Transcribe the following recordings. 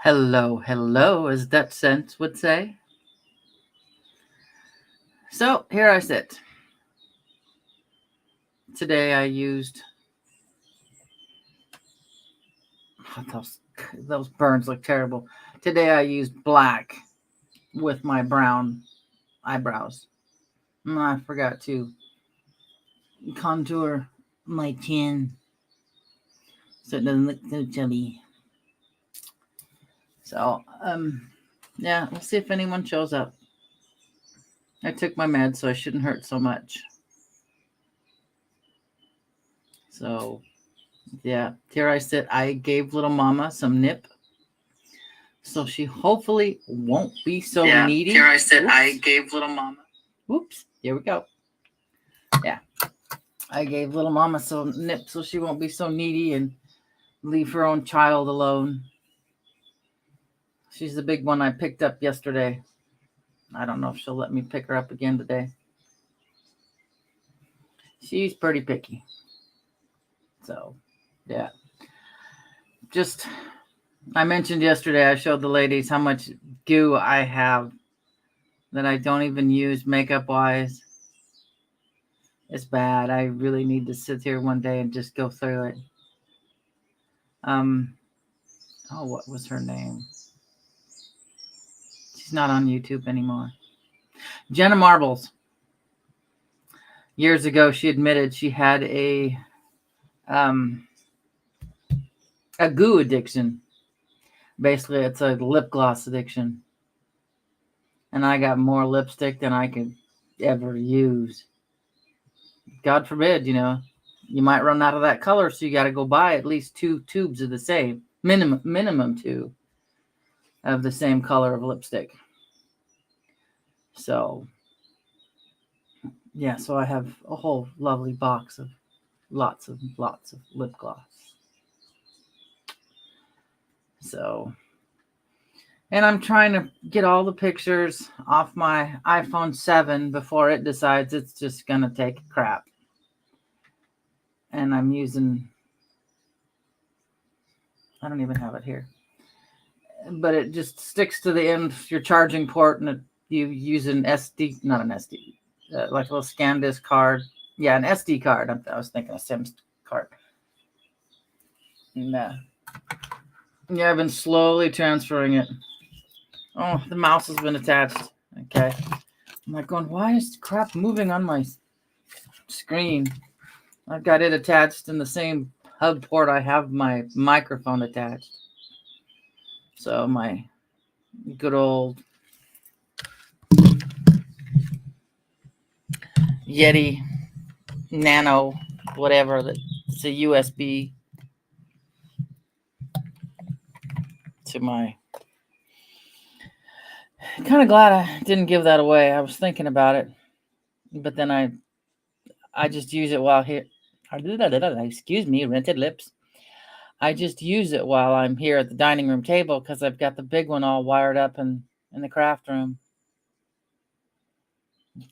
Hello, hello, as Dutch Sense would say. So here I sit. Today I used those those burns look terrible. Today I used black with my brown eyebrows. I forgot to contour my chin so it doesn't look so chubby. So yeah, we'll see if anyone shows up. I took my meds, so I shouldn't hurt so much. So yeah, here I sit. I gave little mama some nip, so she hopefully won't be so needy. Here I sit. Oops. I gave little mama. Whoops. Here we go. Yeah. I gave little mama some nip so she won't be so needy and leave her own child alone. She's the big one I picked up yesterday. I don't know if she'll let me pick her up again today. She's pretty picky. So, yeah. Just, I mentioned yesterday, I showed the ladies how much goo I have that I don't even use makeup wise. It's bad. I really need to sit here one day and just go through it. What was her name? She's not on YouTube anymore. Jenna Marbles. Years ago, she admitted she had a goo addiction. Basically, it's a lip gloss addiction. And I got more lipstick than I could ever use. God forbid, you might run out of that color, so you got to go buy at least 2 tubes of the same, minimum 2 of the same color of lipstick. So, yeah, so I have a whole lovely box of lots of lip gloss. So, and I'm trying to get all the pictures off my iPhone 7 before it decides it's just going to take a crap. And I'm using, I don't even have it here, but it just sticks to the end, your charging port, and you use an SD, not an SD, like a little SanDisk card. Yeah, an SD card. I was thinking a SIM card. And, yeah, I've been slowly transferring it. Oh, the mouse has been attached. Okay. I'm like going, why is crap moving on my screen? I've got it attached in the same hub port I have my microphone attached. So my good old Yeti Nano, whatever, it's a USB to my. Kind of glad I didn't give that away. I was thinking about it, but then I just use it while here. Excuse me, rented lips. I just use it while I'm here at the dining room table because I've got the big one all wired up in the craft room.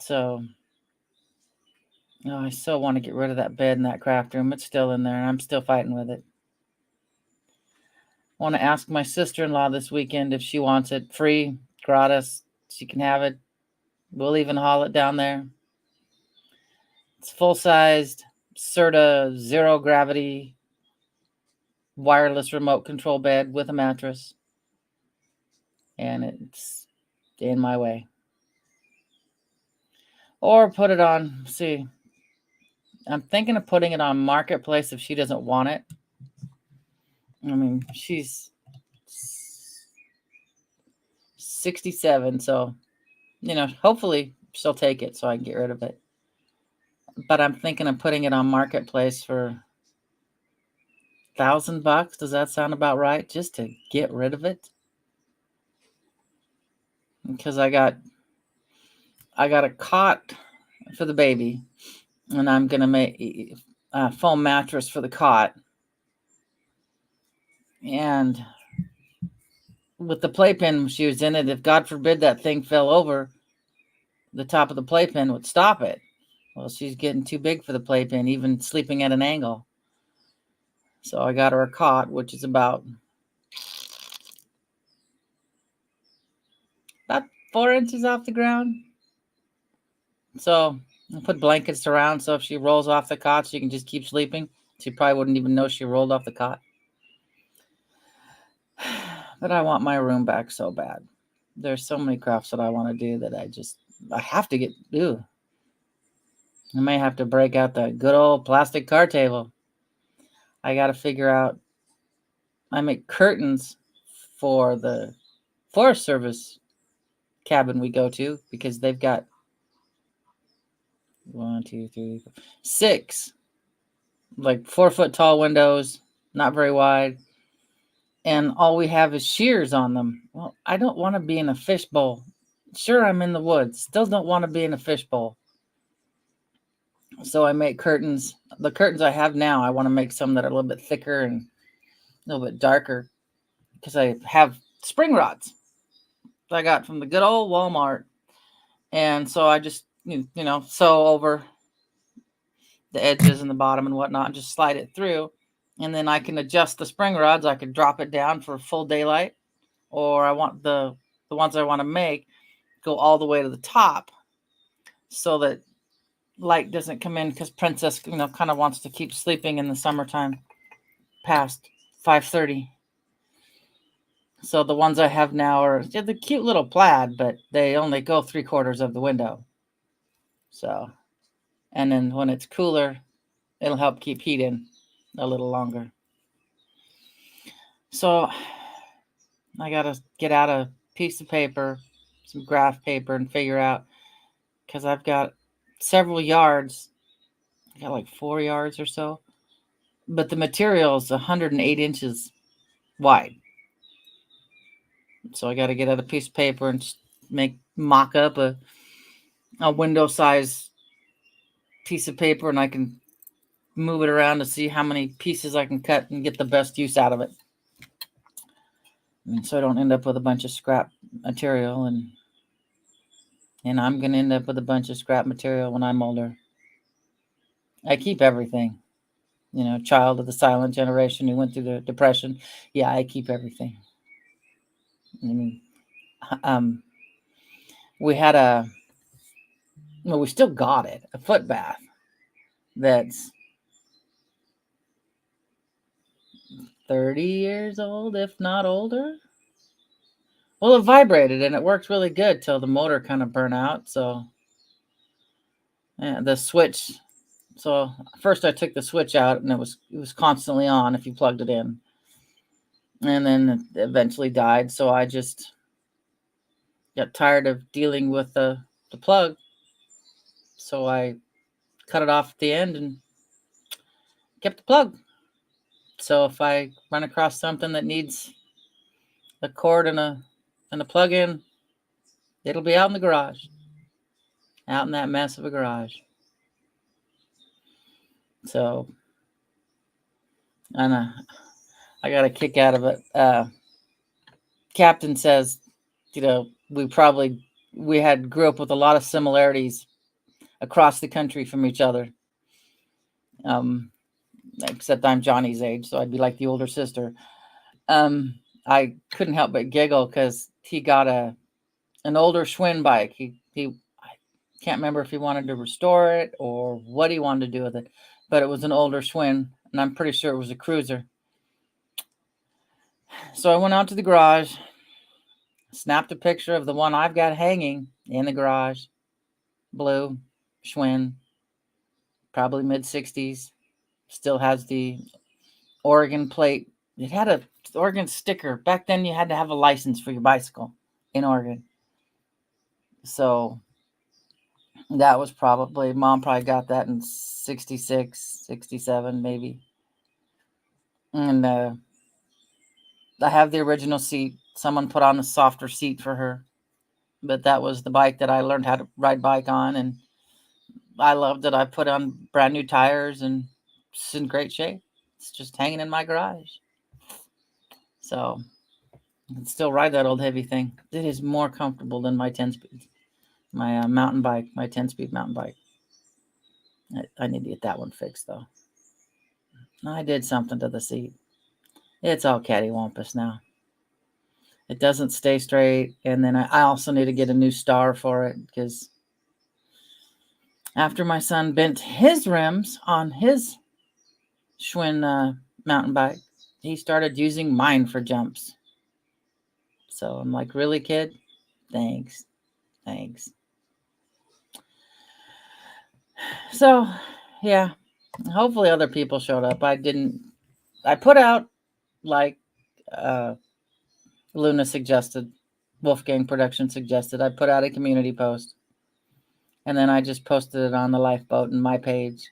So, I still want to get rid of that bed in that craft room. It's still in there, and I'm still fighting with it. I want to ask my sister-in-law this weekend if she wants it free, gratis. She can have it. We'll even haul it down there. It's full-sized, Serta zero gravity, wireless remote control bed with a mattress. And it's in my way. Or put it on, see. I'm thinking of putting it on Marketplace if she doesn't want it. I mean, she's 67, so, hopefully she'll take it so I can get rid of it. But I'm thinking of putting it on Marketplace for $1,000. Does that sound about right? Just to get rid of it? Because I got a cot for the baby, and I'm gonna make a foam mattress for the cot. And with the playpen she was in it, if God forbid that thing fell over, the top of the playpen would stop it. Well, she's getting too big for the playpen, even sleeping at an angle. So I got her a cot, which is about 4 inches off the ground. So I put blankets around so if she rolls off the cot, she can just keep sleeping. She probably wouldn't even know she rolled off the cot. But I want my room back so bad. There's so many crafts that I want to do that I have to do. I may have to break out the good old plastic card table. I got to figure out. I make curtains for the Forest Service cabin we go to because they've got 1, 2, 3, 4, 6 like 4-foot tall windows, not very wide, and all we have is shears on them. Well, I don't want to be in a fishbowl. Sure, I'm in the woods. Still don't want to be in a fishbowl. So I make curtains. The curtains I have now, I want to make some that are a little bit thicker and a little bit darker because I have spring rods that I got from the good old Walmart. And so I just, sew over the edges and the bottom and whatnot and just slide it through. And then I can adjust the spring rods. I can drop it down for full daylight, or I want the ones I want to make go all the way to the top so that light doesn't come in because Princess, kind of wants to keep sleeping in the summertime past 5:30. So the ones I have now are the cute little plaid, but they only go 3/4 of the window. So, and then when it's cooler, it'll help keep heat in a little longer. So I got to get out a piece of paper, some graph paper, and figure out, because I've got several yards. I got like 4 yards or so, but the material is 108 inches wide. So I got to get out a piece of paper and mock up a window size piece of paper, and I can move it around to see how many pieces I can cut and get the best use out of it. So I don't end up with a bunch of scrap material, and I'm going to end up with a bunch of scrap material when I'm older. I keep everything. Child of the silent generation who went through the Depression. Yeah, I keep everything. We had we still got it, a foot bath that's 30 years old, if not older. Well, it vibrated and it worked really good till the motor kind of burned out. So, the switch. So first I took the switch out and it was constantly on if you plugged it in, and then it eventually died. So I just got tired of dealing with the plug. So I cut it off at the end and kept the plug. So if I run across something that needs a cord and a plug-in, it'll be out in the garage, out in that mess of a garage. So, and I got a kick out of it. Captain says, we grew up with a lot of similarities across the country from each other. Except I'm Johnny's age, so I'd be like the older sister. I couldn't help but giggle because he got an older Schwinn bike. I can't remember if he wanted to restore it or what he wanted to do with it, but it was an older Schwinn, and I'm pretty sure it was a cruiser. So I went out to the garage, snapped a picture of the one I've got hanging in the garage, blue Schwinn, probably mid-60s, still has the Oregon plate. It had a Oregon sticker. Back then you had to have a license for your bicycle in Oregon. So that was Mom probably got that in 66, 67 maybe. And I have the original seat. Someone put on a softer seat for her. But that was the bike that I learned how to ride bike on, and I loved it. I put on brand new tires, and it's in great shape. It's just hanging in my garage. So I can still ride that old heavy thing. It is more comfortable than my 10-speed, my mountain bike, my 10-speed mountain bike. I need to get that one fixed, though. I did something to the seat. It's all cattywampus now. It doesn't stay straight. And then I also need to get a new star for it, because after my son bent his rims on his Schwinn mountain bike, he started using mine for jumps. So I'm like, really, kid? Thanks. So, yeah, hopefully other people showed up. I put out, like Luna suggested, Wolfgang Production suggested, I put out a community post. And then I just posted it on the Lifeboat and my page.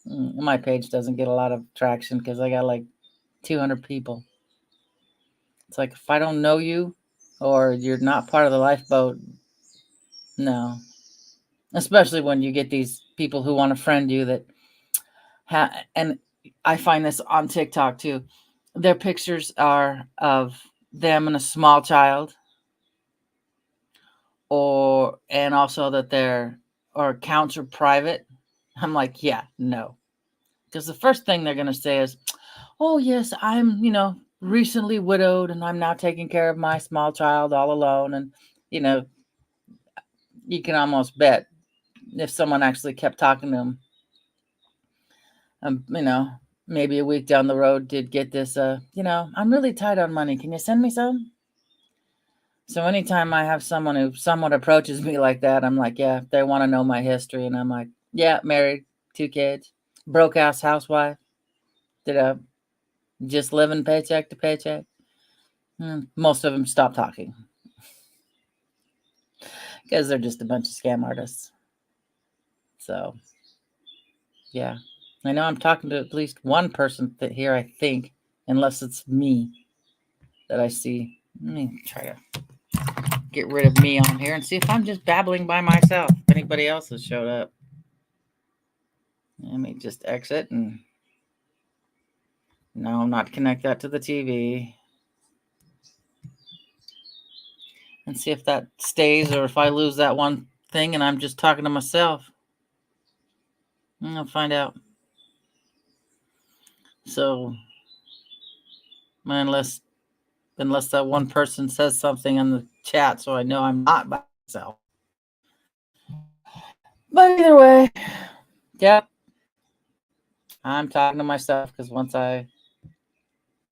My page doesn't get a lot of traction because I got like 200 people. It's like, if I don't know you or you're not part of the Lifeboat, no. Especially when you get these people who want to friend you that and I find this on TikTok too. Their pictures are of them and a small child, and also that their accounts are private. I'm like, yeah, no. Because the first thing they're going to say is, oh, yes, I'm, recently widowed and I'm now taking care of my small child all alone. And, you can almost bet if someone actually kept talking to them, maybe a week down the road did get this, I'm really tight on money. Can you send me some? So anytime I have someone who somewhat approaches me like that, I'm like, yeah, they want to know my history. And I'm like, yeah, married, 2 kids, broke ass housewife, just living paycheck to paycheck. Most of them stop talking because they're just a bunch of scam artists. So, yeah. I know I'm talking to at least one person here, I think, unless it's me that I see. Let me try to get rid of me on here and see if I'm just babbling by myself. If anybody else has showed up. Let me just exit and no, not connect that to the TV. And see if that stays or if I lose that one thing and I'm just talking to myself. I'll find out. So, unless that one person says something in the chat, so I know I'm not by myself. But either way, yeah, I'm talking to myself because once I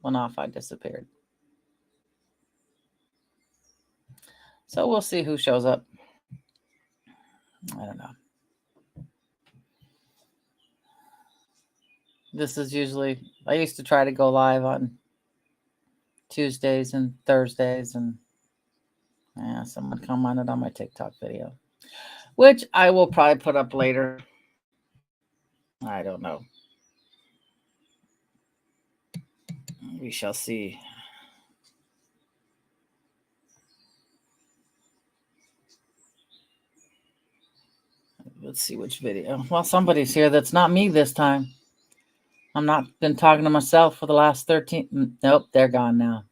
went off, I disappeared. So we'll see who shows up. I don't know. This is usually, I used to try to go live on Tuesdays and Thursdays, and someone commented on my TikTok video, which I will probably put up later. I don't know. We shall see. Let's see which video. Well, somebody's here that's not me this time. I'm not been talking to myself for the last 13. Nope, they're gone now.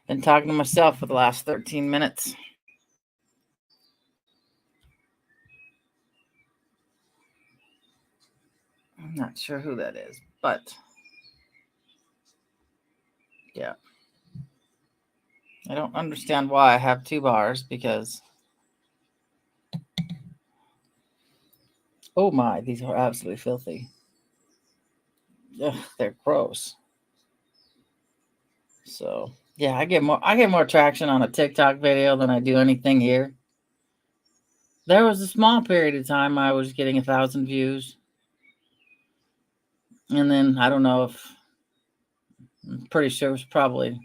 Been talking to myself for the last 13 minutes. I'm not sure who that is, but yeah. I don't understand why I have 2 bars because, oh my, these are absolutely filthy. Ugh, they're gross. So yeah, I get more traction on a TikTok video than I do anything here. There was a small period of time I was getting 1,000 views. And then I don't know if, I'm pretty sure it was probably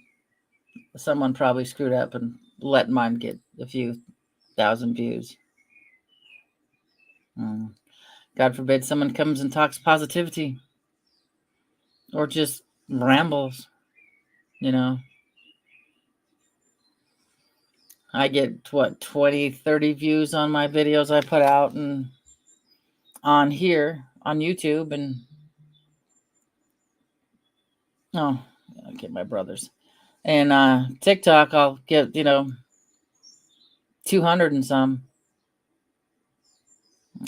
someone probably screwed up and let mine get a few thousand views. God forbid someone comes and talks positivity or just rambles, I get 20, 30 views on my videos I put out and on here on YouTube, and okay, my brothers. And TikTok I'll get 200 and some.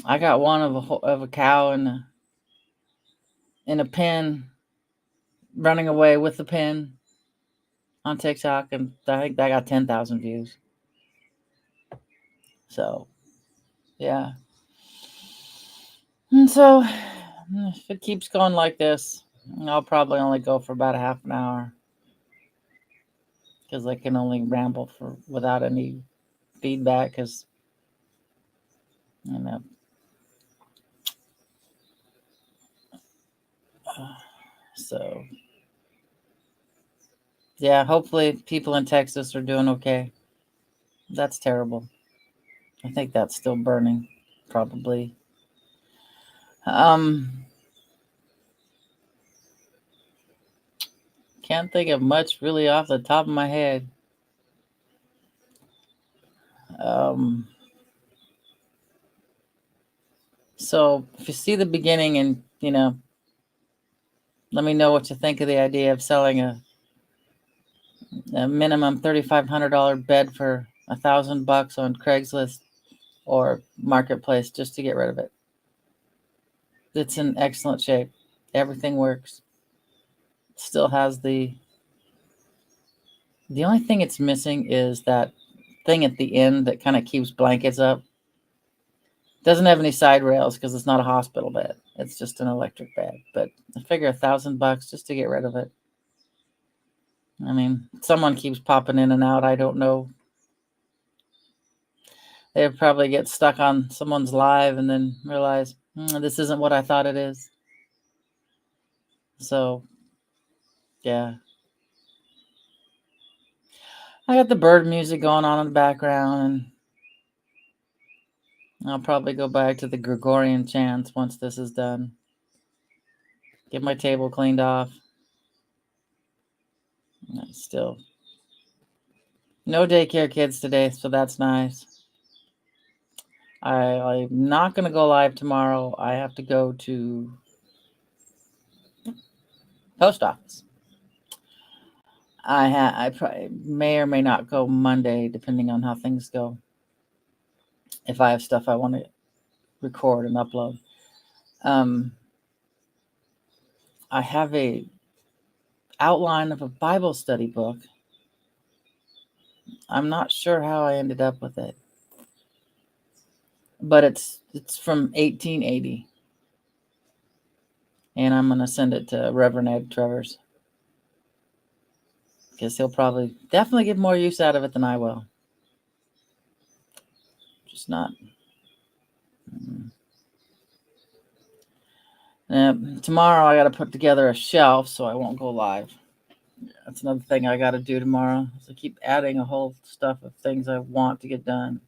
I got one of a cow in a pen running away with the pen on TikTok, and I think that got 10,000 views. So, yeah. And so, if it keeps going like this, I'll probably only go for about a half an hour because I can only ramble for without any feedback. Because you know, so yeah. Hopefully, people in Texas are doing okay. That's terrible. I think that's still burning, probably. Can't think of much really off the top of my head. Um, so if you see the beginning and, let me know what you think of the idea of selling a minimum $3,500 bed for $1,000 on Craigslist or Marketplace just to get rid of it. It's in excellent shape. Everything works. Still has the only thing it's missing is that thing at the end that kind of keeps blankets up. Doesn't have any side rails because it's not a hospital bed. It's just an electric bed. But I figure $1,000 just to get rid of it. I mean, someone keeps popping in and out. I don't know. They probably get stuck on someone's live and then realize this isn't what I thought it is. So, yeah. I got the bird music going on in the background, and I'll probably go back to the Gregorian chants once this is done. Get my table cleaned off. Still no daycare kids today, so that's nice. I'm not going to go live tomorrow. I have to go to post office. I probably may or may not go Monday, depending on how things go. If I have stuff I want to record and upload. I have a outline of a Bible study book. I'm not sure how I ended up with it, but it's from 1880, and I'm gonna send it to Reverend Ed Travers because he'll probably definitely get more use out of it than I will. Just not. Tomorrow I got to put together a shelf, so I won't go live. That's another thing I got to do tomorrow. So I keep adding a whole stuff of things I want to get done.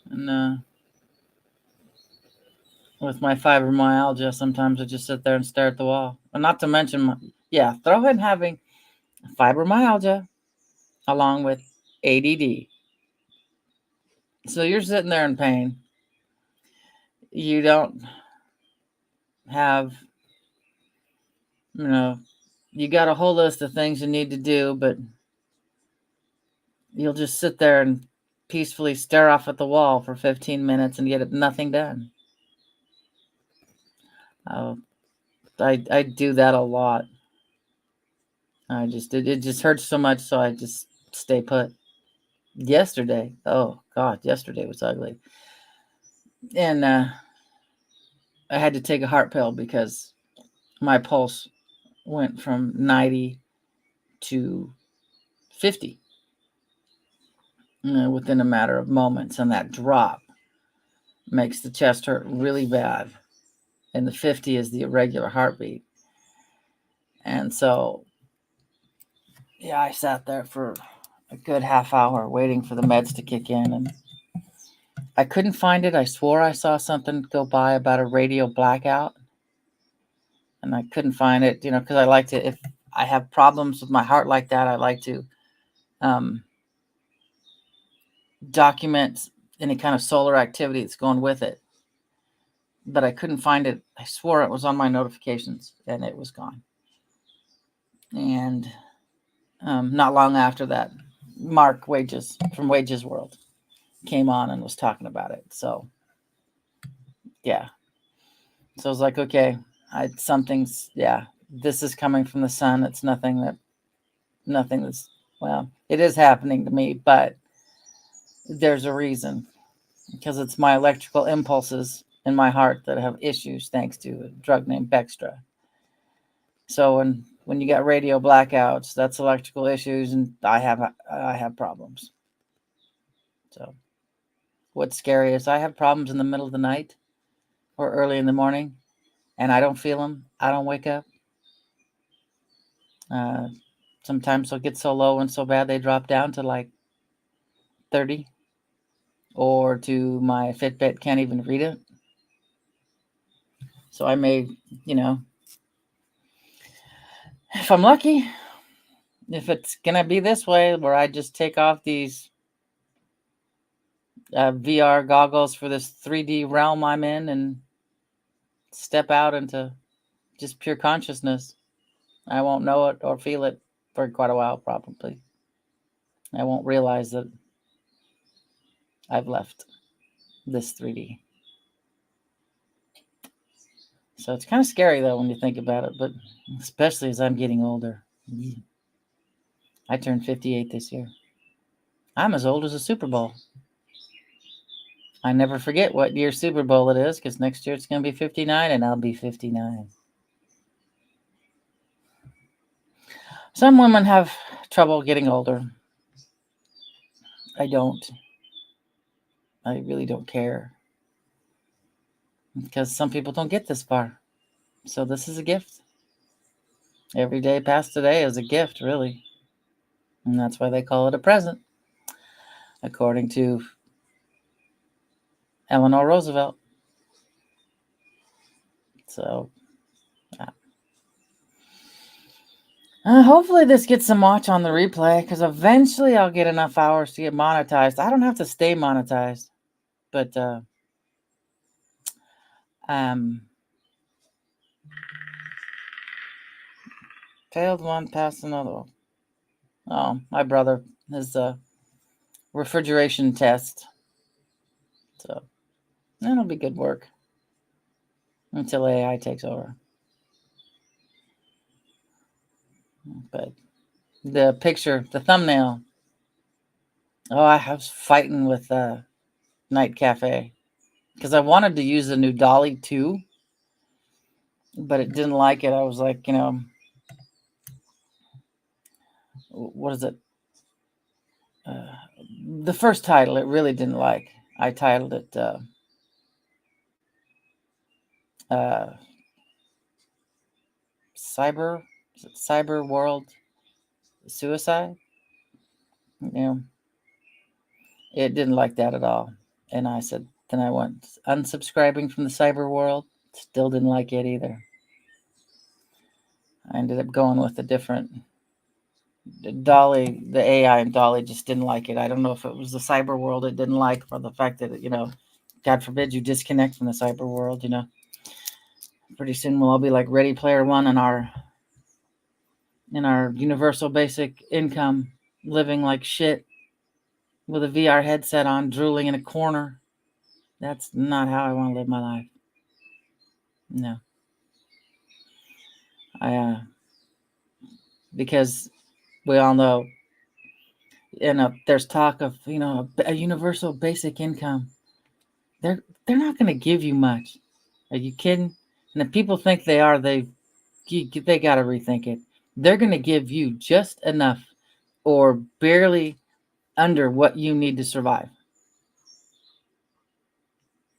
And with my fibromyalgia, sometimes I just sit there and stare at the wall. And not to mention, throw in having fibromyalgia along with ADD. So you're sitting there in pain. You don't have, you got a whole list of things you need to do, but you'll just sit there and peacefully stare off at the wall for 15 minutes and get nothing done. I do that a lot. It just hurts so much, so I just stay put. Yesterday, oh God, yesterday was ugly. And I had to take a heart pill because my pulse went from 90 to 50 within a matter of moments. And that drop makes the chest hurt really bad. And the 50 is the irregular heartbeat. And so, I sat there for a good half hour waiting for the meds to kick in. And I couldn't find it. I swore I saw something go by about a radio blackout. And I couldn't find it, because I like to, if I have problems with my heart like that, I like to document any kind of solar activity that's going with it. But I couldn't find it. I swore it was on my notifications, and it was gone. And not long after that, Mark Wages from Wages World came on and was talking about it. So, yeah. So I was like, okay, this is coming from the sun. It's nothing that nothing that's, well, it is happening to me, but there's a reason, because it's my electrical impulses in my heart that have issues thanks to a drug named Bextra. So when you get radio blackouts, that's electrical issues, and I have problems. So what's scary is I have problems in the middle of the night or early in the morning, and I don't feel them. I don't wake up. Sometimes they'll get so low and so bad they drop down to like 30, or to my Fitbit can't even read it. So I may, if I'm lucky, if it's gonna be this way, where I just take off these VR goggles for this 3D realm I'm in and step out into just pure consciousness, I won't know it or feel it for quite a while, probably. I won't realize that I've left this 3D. So it's kind of scary, though, when you think about it, but especially as I'm getting older. I turned 58 this year. I'm as old as a Super Bowl. I never forget what year Super Bowl it is, because next year it's going to be 59, and I'll be 59. Some women have trouble getting older. I don't. I really don't care, because some people don't get this far. So this is a gift. Every day past today is a gift, really. And that's why they call it a present, according to Eleanor Roosevelt. So hopefully this gets some watch on the replay, because eventually I'll get enough hours to get monetized. I don't have to stay monetized, but failed one, passed another one. Oh, my brother, his refrigeration test. So that'll be good work until AI takes over. But the picture, the thumbnail. Oh, I was fighting with Night Cafe, because I wanted to use the new DALL-E 2, but it didn't like it. I was like, what is it? The first title it really didn't like. I titled it Cyber World Suicide. It didn't like that at all. And I said, then I went unsubscribing from the cyber world. Still didn't like it either. I ended up going with a different DALL-E. The AI and DALL-E just didn't like it. I don't know if it was the cyber world it didn't like, or the fact that, God forbid you disconnect from the cyber world, Pretty soon we'll all be like Ready Player One in our universal basic income, living like shit with a VR headset on, drooling in a corner. That's not how I want to live my life. No. Because we all know, there's talk of, a universal basic income. They're not going to give you much. Are you kidding? And if people think they are, they got to rethink it. They're going to give you just enough, or barely under what you need to survive.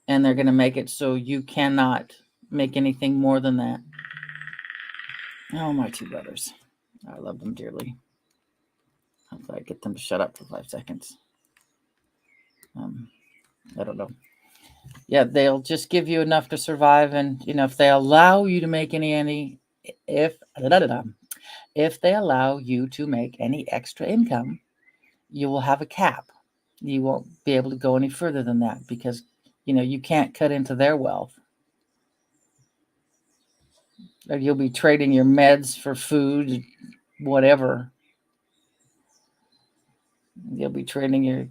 And they're going to make it so you cannot make anything more than that. Oh, my two brothers. I love them dearly. Hopefully I get them to shut up for 5 seconds. I don't know. Yeah, they'll just give you enough to survive. And, if they allow you to make if they allow you to make any extra income, you will have a cap. You won't be able to go any further than that, because, you can't cut into their wealth. Or you'll be trading your meds for food, whatever. You'll be trading your,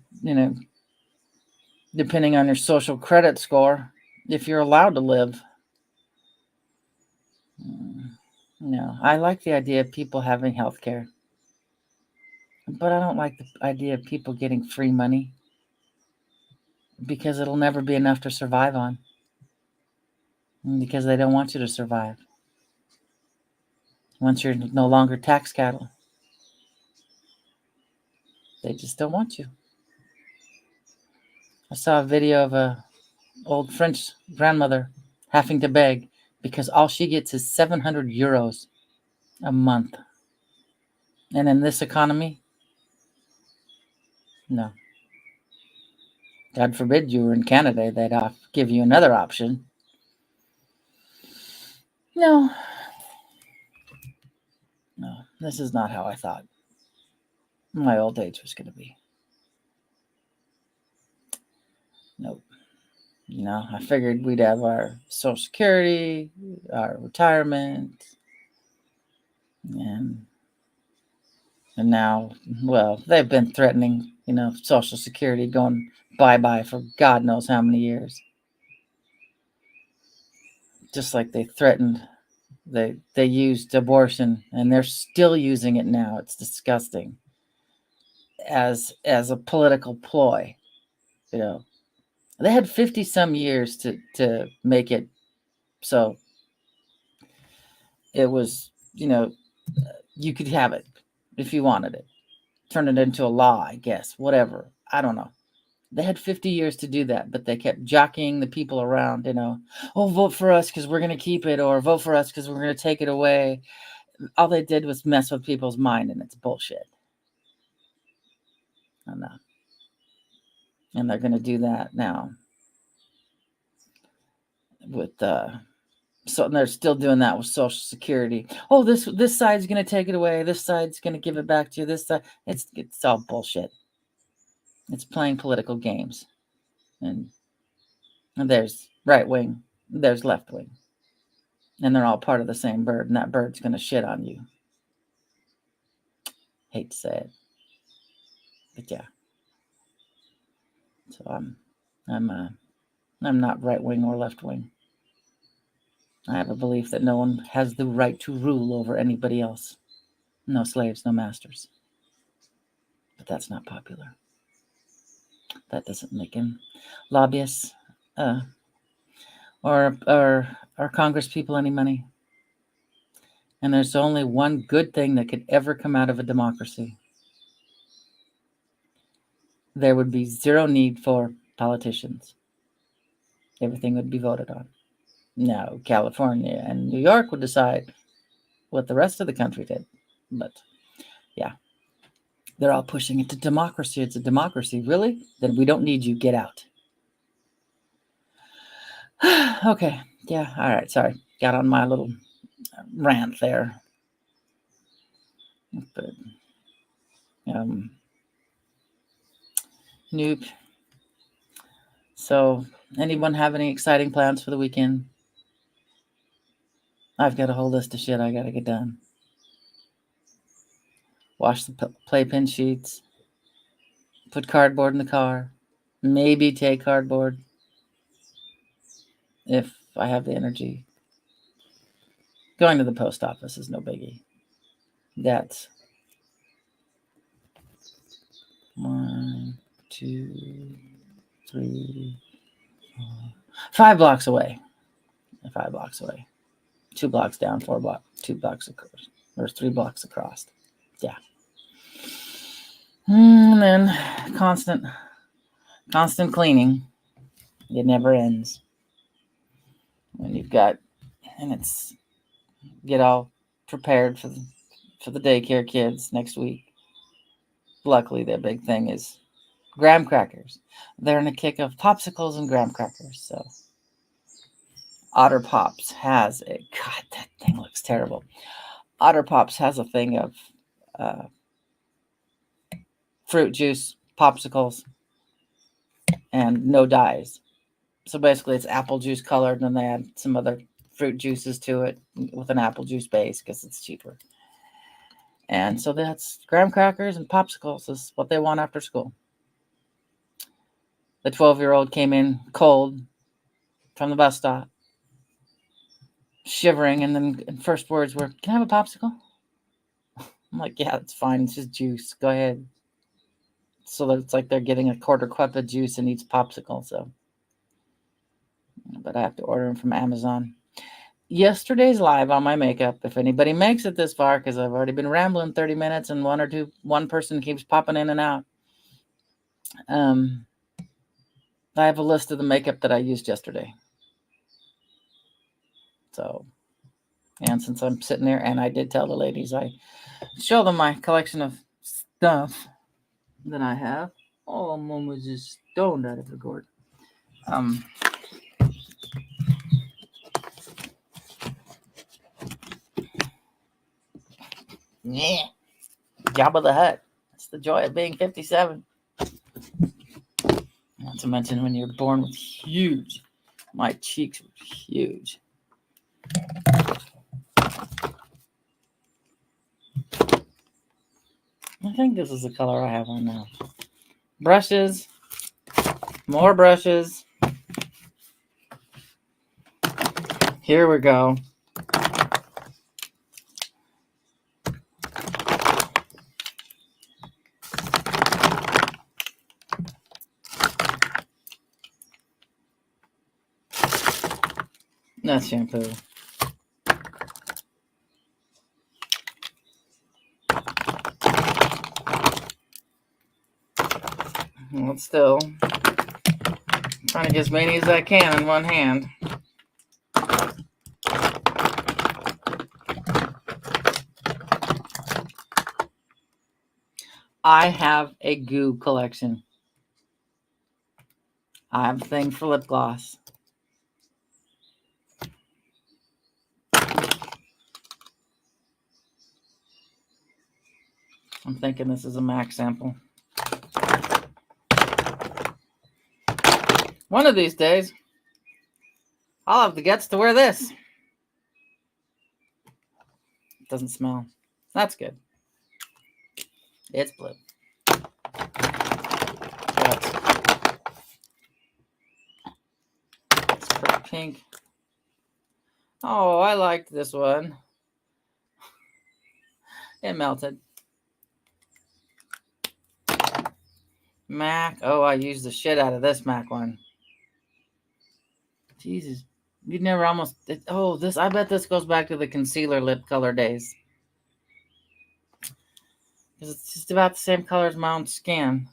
depending on your social credit score, if you're allowed to live. No, I like the idea of people having health care. But I don't like the idea of people getting free money because it'll never be enough to survive on. Because they don't want you to survive. Once you're no longer tax cattle, they just don't want you. I saw a video of a old French grandmother having to beg because all she gets is 700 euros a month. And in this economy, no. God forbid you were in Canada, they'd give you another option. No, this is not how I thought my old age was going to be. Nope. I figured we'd have our Social Security, our retirement, and now, well, they've been threatening, Social Security going bye-bye for God knows how many years. Just like they threatened, they used abortion, and they're still using it now. It's disgusting. As a political ploy, they had 50 some years to make it so it was, you could have it if you wanted it, turn it into a law, I guess, whatever. I don't know. They had 50 years to do that, but they kept jockeying the people around, vote for us because we're going to keep it, or vote for us because we're going to take it away. All they did was mess with people's mind, and it's bullshit. I know. And they're going to do that now with so they're still doing that with Social Security. Oh, this side's going to take it away. This side's going to give it back to you. This side, it's all bullshit. It's playing political games. And there's right wing, there's left wing. And they're all part of the same bird, and that bird's going to shit on you. Hate to say it. But yeah. So I'm not right wing or left wing. I have a belief that no one has the right to rule over anybody else. No slaves, no masters. But that's not popular. That doesn't make him lobbyists or Congress people any money. And there's only one good thing that could ever come out of a democracy. There would be zero need for politicians. Everything would be voted on. Now, California and New York would decide what the rest of the country did. But yeah, they're all pushing it to democracy. It's a democracy. Really? Then we don't need you. Get out. Okay. Yeah. All right. Sorry. Got on my little rant there. But, nope. So, anyone have any exciting plans for the weekend? I've got a whole list of shit I got to get done. Wash the playpen sheets. Put cardboard in the car. Maybe take cardboard if I have the energy. Going to the post office is no biggie. That's 1, 2, 3, 4, 5 blocks away. 5 blocks away. 2 blocks down, 4 blocks, 2 blocks across, or 3 blocks across. Yeah. And then constant cleaning. It never ends. And you've got, and it's get all prepared for the daycare kids next week. Luckily, their big thing is graham crackers. They're in a kick of popsicles and graham crackers. So Otter Pops has a, God, that thing looks terrible. Otter Pops has a thing of fruit juice, popsicles, and no dyes. So basically it's apple juice colored, and then they add some other fruit juices to it with an apple juice base because it's cheaper. And so that's graham crackers and popsicles is what they want after school. The 12-year-old came in cold from the bus stop, shivering, and then first words were, "Can I have a popsicle?" I'm like, yeah, it's fine. It's just juice. Go ahead. So that it's like they're getting a quarter cup of juice and each popsicle. So, but I have to order them from Amazon. Yesterday's live on my makeup. If anybody makes it this far, because I've already been rambling 30 minutes and one person keeps popping in and out. I have a list of the makeup that I used yesterday. So, and since I'm sitting there, and I did tell the ladies, I show them my collection of stuff that I have. Oh, Mom was just stoned out of the gourd. Yeah. Jabba the Hutt. That's the joy of being 57. Not to mention when you're born with huge, my cheeks were huge. I think this is the color I have on now. Brushes. More brushes. Here we go. That's shampoo. Well, still trying to get as many as I can in one hand. I have a goo collection. I have a thing for lip gloss. I'm thinking this is a MAC sample. One of these days, I'll have the guts to wear this. It doesn't smell. That's good. It's blue. It's pretty pink. Oh, I liked this one. It melted. MAC. Oh, I used the shit out of this MAC one. Jesus. You never almost... this. I bet this goes back to the concealer lip color days. Because it's just about the same color as my own skin.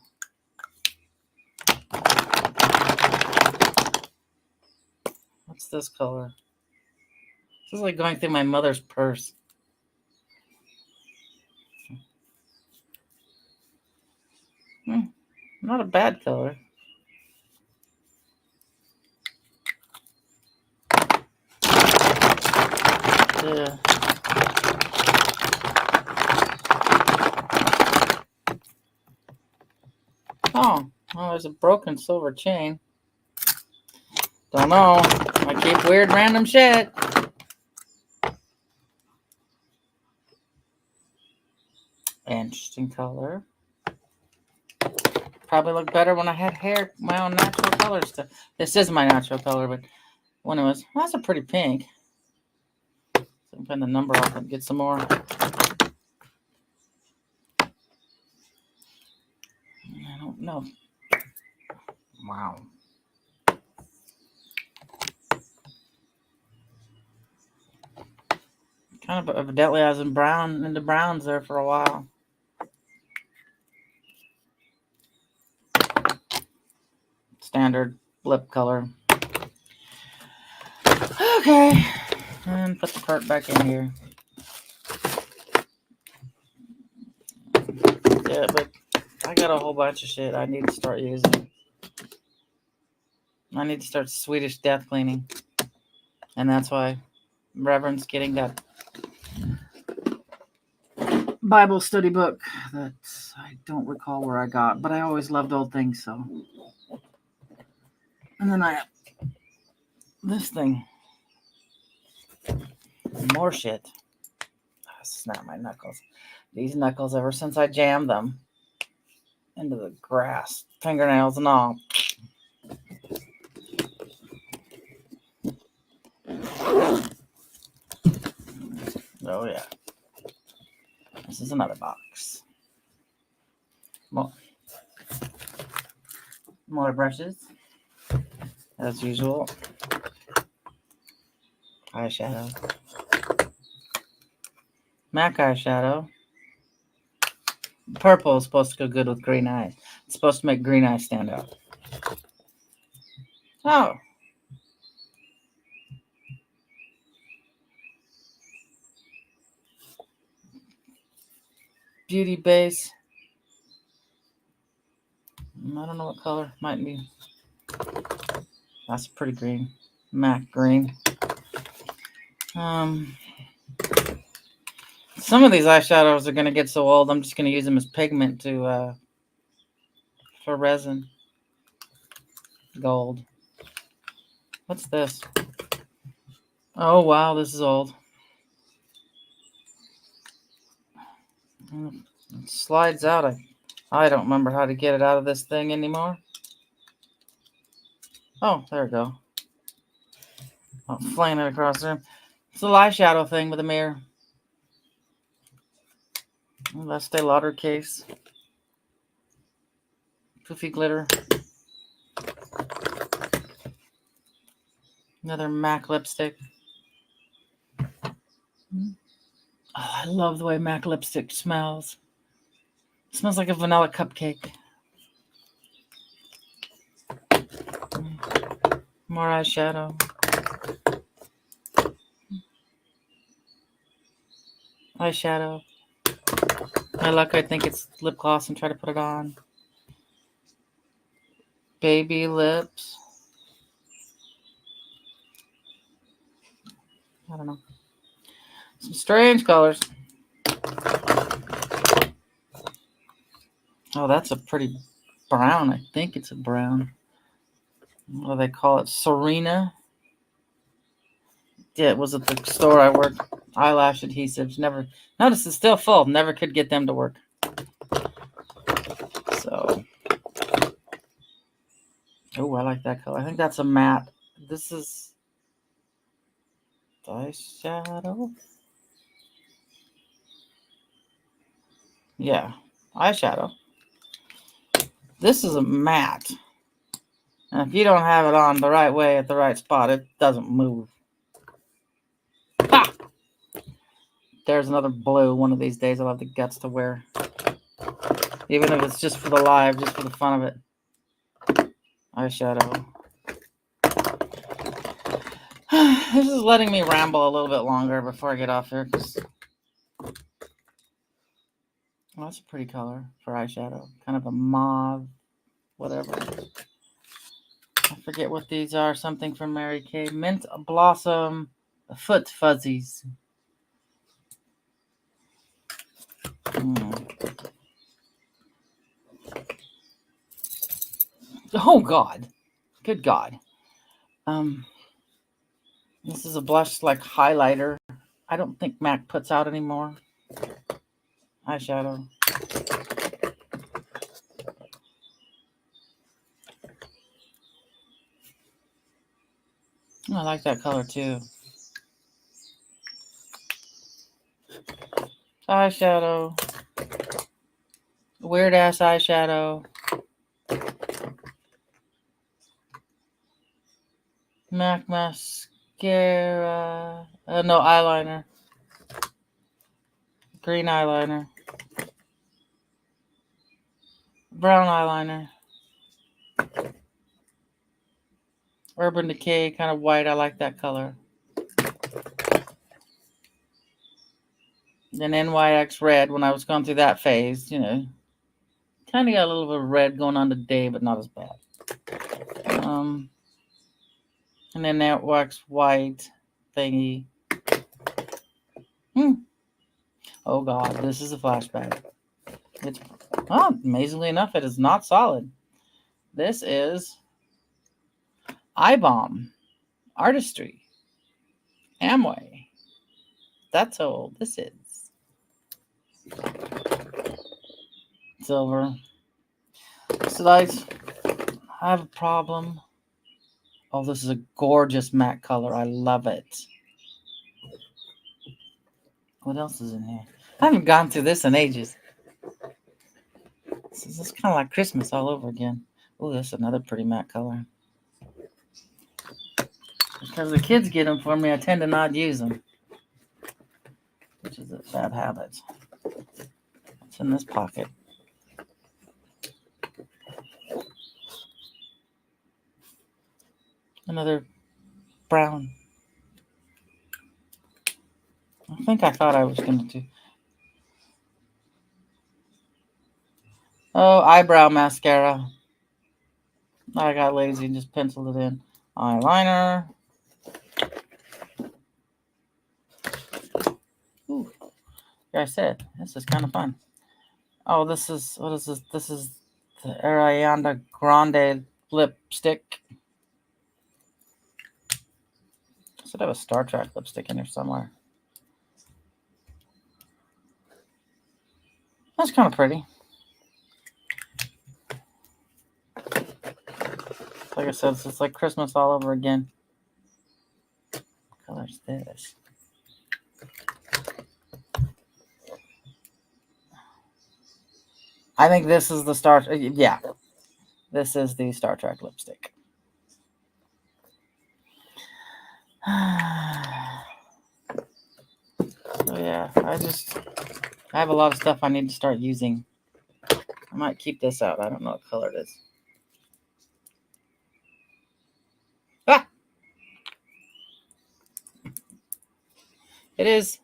What's this color? This is like going through my mother's purse. Not a bad color. Yeah. Oh, there's a broken silver chain. Don't know. I keep weird random shit. Interesting color. Probably look better when I had hair, my own natural colors. This is my natural color, but when it was, that's a pretty pink. So I'm putting the number off and get some more. I don't know. Wow. Kind of evidently I was in into browns there for a while. Standard lip color. Okay. And put the part back in here. Yeah, but I got a whole bunch of shit I need to start using. I need to start Swedish death cleaning. And that's why Reverend's getting that Bible study book that I don't recall where I got, but I always loved old things, so. And then I have this thing. More shit. Snap my knuckles. These knuckles, ever since I jammed them into the grass, fingernails and all. Oh, yeah. This is another box. More brushes, as usual. Eyeshadow. MAC eyeshadow. Purple is supposed to go good with green eyes. It's supposed to make green eyes stand out. Oh. Beauty base. I don't know what color. Might be. That's pretty green. MAC green. Some of these eyeshadows are going to get so old, I'm just going to use them as pigment for resin. Gold. What's this? Oh, wow, this is old. It slides out. I don't remember how to get it out of this thing anymore. Oh, there we go. I'm flaying it across there. It's a eyeshadow thing with a mirror. Estee Lauder case. Poofy glitter. Another MAC lipstick. Oh, I love the way MAC lipstick smells. It smells like a vanilla cupcake. More eyeshadow. Eyeshadow. My luck, I think it's lip gloss and try to put it on. Baby lips. I don't know. Some strange colors. Oh, that's a pretty brown. I think it's a brown. What do they call it? Serena. Yeah, it was at the store I worked. Eyelash adhesives. Never notice it's still full. Never could get them to work. So, oh, I like that color. I think that's a matte. This is eyeshadow. Yeah, eyeshadow. This is a matte. And if you don't have it on the right way at the right spot, it doesn't move. Ha! There's another blue. One of these days I'll have the guts to wear. Even if it's just for the live, just for the fun of it. Eyeshadow. This is letting me ramble a little bit longer before I get off here. Well, that's a pretty color for eyeshadow. Kind of a mauve, whatever. I forget what these are. Something from Mary Kay. Mint Blossom Foot Fuzzies. Oh, God. Good God. This is a blush like highlighter. I don't think MAC puts out anymore. Eyeshadow. I like that color too. Eyeshadow. Weird ass eyeshadow. MAC mascara. No, eyeliner. Green eyeliner. Brown eyeliner. Urban Decay, kind of white. I like that color. Then NYX red when I was going through that phase, you know. Kind of got a little bit of red going on today, but not as bad. And then NYX white thingy. Oh, God, this is a flashback. It's amazingly enough, it is not solid. This is Eye Balm Artistry Amway. That's how old this is. Silver. So I have a problem. Oh, this is a gorgeous matte color. I love it. What else is in here? I haven't gone through this in ages. This is kind of like Christmas all over again. Oh, that's another pretty matte color. Because the kids get them for me, I tend to not use them, which is a bad habit. What's in this pocket? Another brown. I think I thought I was going to do. Oh, eyebrow mascara. I got lazy and just penciled it in. Eyeliner. Ooh, like I said, this is kind of fun. Oh, this is, what is this? This is the Ariana Grande lipstick. I should have a Star Trek lipstick in here somewhere. That's kind of pretty. Like I said, it's like Christmas all over again. What color's this? I think this is the Star. Yeah, this is the Star Trek lipstick. So yeah, I have a lot of stuff I need to start using. I might keep this out. I don't know what color it is. Ah! It is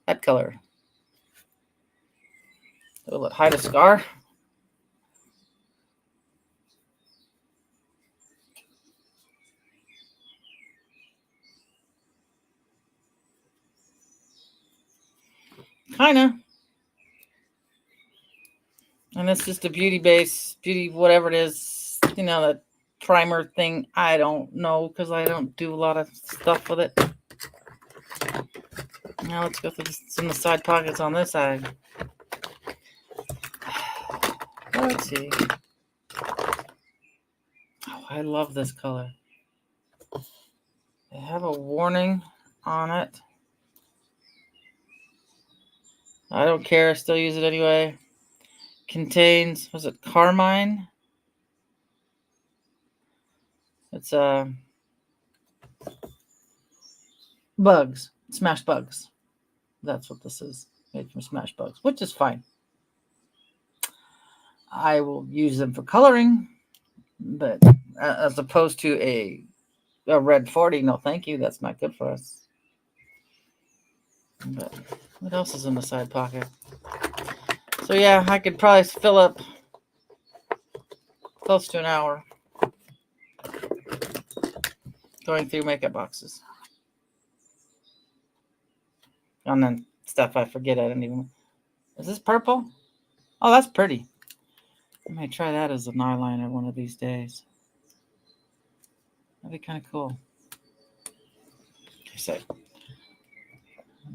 that color. Will it hide a scar? Kinda. And it's just a beauty base, beauty whatever it is, you know, that primer thing. I don't know because I don't do a lot of stuff with it. Now let's go through some of the side pockets on this side. Let's see. Oh, I love this color. They have a warning on it. I don't care. I still use it anyway. Contains, was it carmine? It's bugs, smash bugs. That's what this is, made from smash bugs, which is fine. I will use them for coloring, but as opposed to a red 40, no thank you. That's not good for us. But what else is in the side pocket? So yeah, I could probably fill up close to an hour going through makeup boxes. And then stuff I forget I didn't even. Is this purple? Oh, that's pretty. I might try that as an eyeliner one of these days. That'd be kind of cool. So,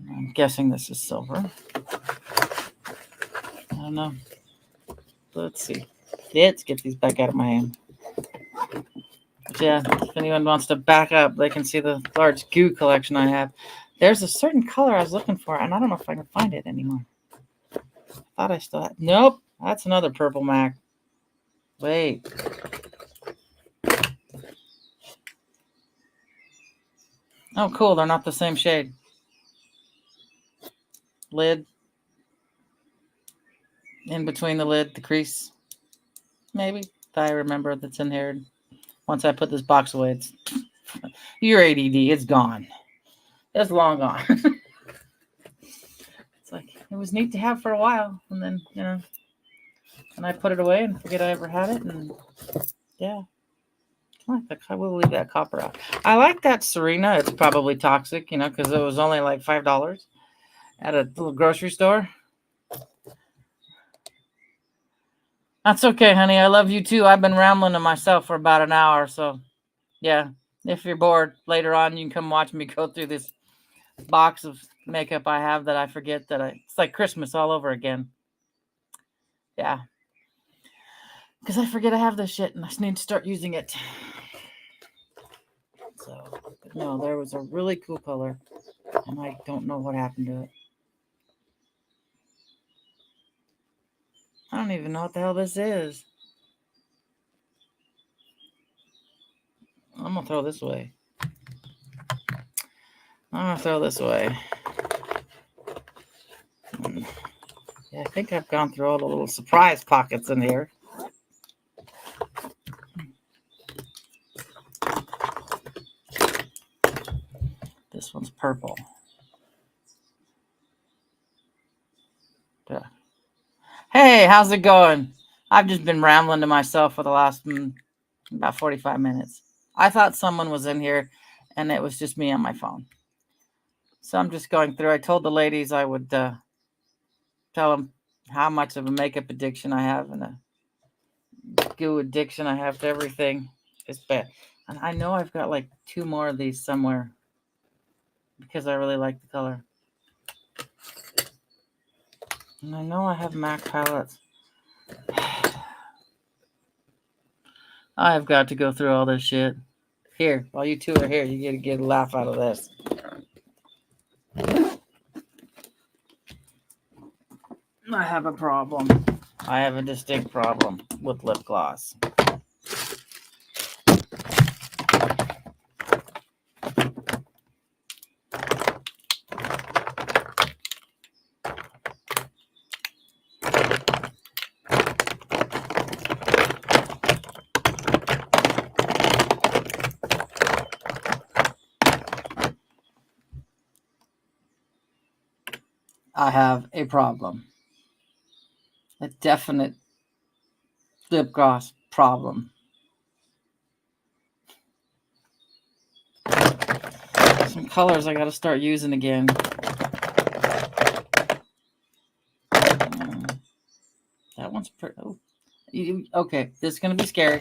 I'm guessing this is silver. I don't know. Let's see. Let's get these back out of my hand. But yeah, if anyone wants to back up, they can see the large goo collection I have. There's a certain color I was looking for, and I don't know if I can find it anymore. I thought I still had. Nope, that's another purple MAC. Wait. Oh, cool. They're not the same shade. Lid. In between the lid, the crease. Maybe. If I remember that's in here. Once I put this box away, it's your ADD. It's gone. It's long gone. It's like, it was neat to have for a while. And then, you know, and I put it away and forget I ever had it. And yeah. I will leave that copper out. I like that Serena. It's probably toxic, you know, because it was only like $5 at a little grocery store. That's okay, honey. I love you too. I've been rambling to myself for about an hour. So, yeah, if you're bored later on, you can come watch me go through this box of makeup I have that I forget it's like Christmas all over again. Yeah. Because I forget I have this shit and I just need to start using it. So, no, there was a really cool color and I don't know what happened to it. I don't even know what the hell this is. I'm going to throw this away. Yeah, I think I've gone through all the little surprise pockets in here. This one's purple. Yeah. Hey, how's it going? I've just been rambling to myself for the last about 45 minutes. I thought someone was in here, and it was just me on my phone. So I'm just going through. I told the ladies I would tell them how much of a makeup addiction I have and a goo addiction I have to everything. It's bad. And I know I've got like 2 more of these somewhere because I really like the color. And I know I have MAC palettes. I've got to go through all this shit. Here, while you two are here, you get to get a laugh out of this. I have a problem. I have a distinct problem with lip gloss. I have a problem. A definite lip gloss problem. Some colors I got to start using again. That one's pretty. Oh. Okay, this is going to be scary.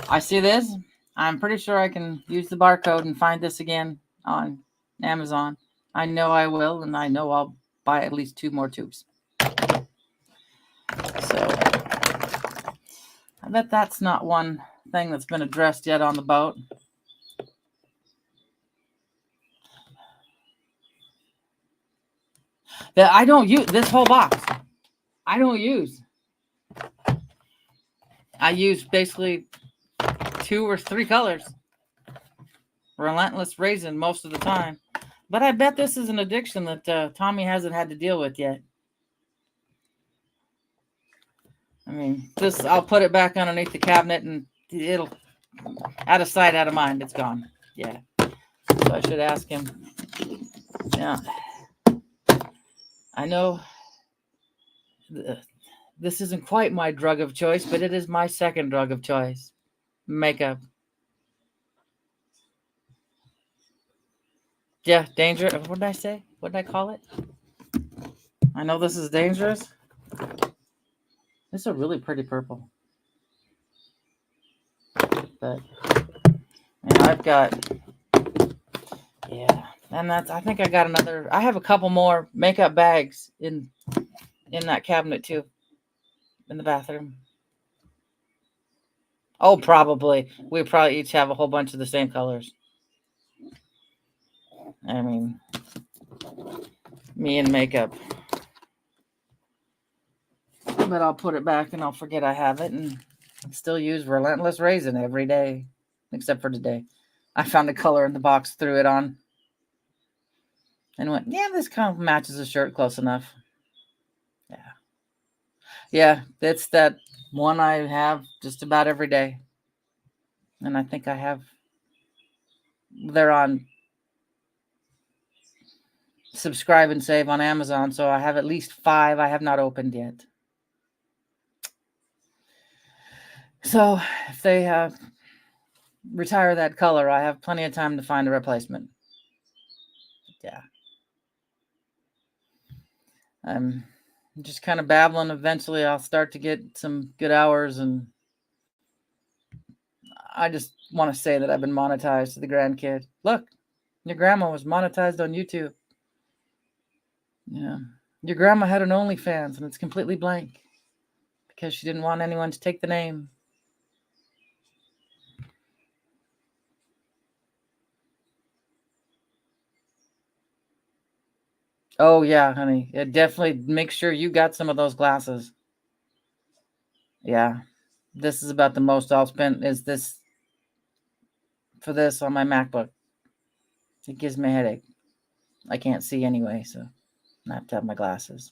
I see this. I'm pretty sure I can use the barcode and find this again on Amazon. I know I will, and I know I'll buy at least 2 more tubes. So I bet that's not one thing that's been addressed yet on the boat. That I don't use this whole box. I don't use. I use basically 2 or 3 colors. Relentless Raisin most of the time. But I bet this is an addiction that Tommy hasn't had to deal with yet. I mean, this, I'll put it back underneath the cabinet and it'll, out of sight, out of mind, it's gone. Yeah. So I should ask him. Yeah. I know this isn't quite my drug of choice, but it is my second drug of choice. Makeup. Yeah, danger. What did I say? What did I call it? I know this is dangerous. This is a really pretty purple. But I've got, yeah, and that's, I think I got another, I have a couple more makeup bags in that cabinet too, in the bathroom. Oh, probably. We probably each have a whole bunch of the same colors. I mean, me and makeup. But I'll put it back and I'll forget I have it and still use Relentless Raisin every day, except for today. I found a color in the box, threw it on, and went, yeah, this kind of matches the shirt close enough. Yeah. Yeah, it's that one I have just about every day. And I think I have, they're on subscribe and save on Amazon, so I have at least 5 I have not opened yet. So if they retire that color, I have plenty of time to find a replacement. Yeah. I'm just kind of babbling. Eventually I'll start to get some good hours, and I just want to say that I've been monetized to the grandkid. Look, your grandma was monetized on YouTube. Yeah. Your grandma had an OnlyFans and it's completely blank because she didn't want anyone to take the name. Oh, yeah, honey. Definitely make sure you got some of those glasses. Yeah. This is about the most I'll spend is this for this on my MacBook. It gives me a headache. I can't see anyway, so I have to have my glasses.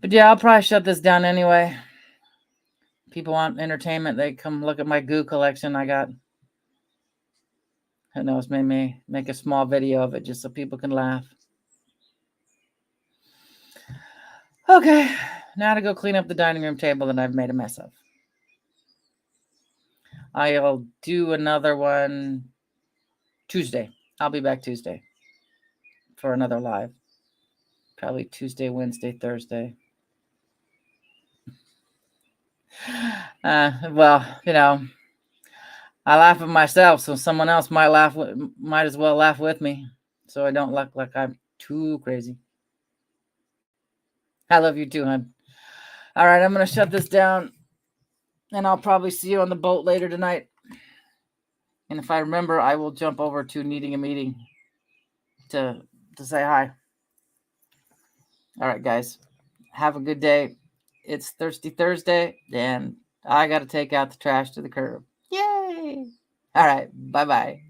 But yeah, I'll probably shut this down anyway. People want entertainment, they come look at my goo collection I got. Who knows, maybe make a small video of it just so people can laugh. Okay, now to go clean up the dining room table that I've made a mess of. I'll do another one Tuesday. I'll be back Tuesday for another live. Probably Tuesday, Wednesday, Thursday. Well, you know, I laugh at myself, so someone else might as well laugh with me, so I don't look like I'm too crazy. I love you too, hon. All right, I'm gonna shut this down, and I'll probably see you on the boat later tonight. And if I remember, I will jump over to Needing a Meeting to say hi. All right, guys, have a good day. It's Thirsty Thursday, and I got to take out the trash to the curb. Yay! All right, bye-bye.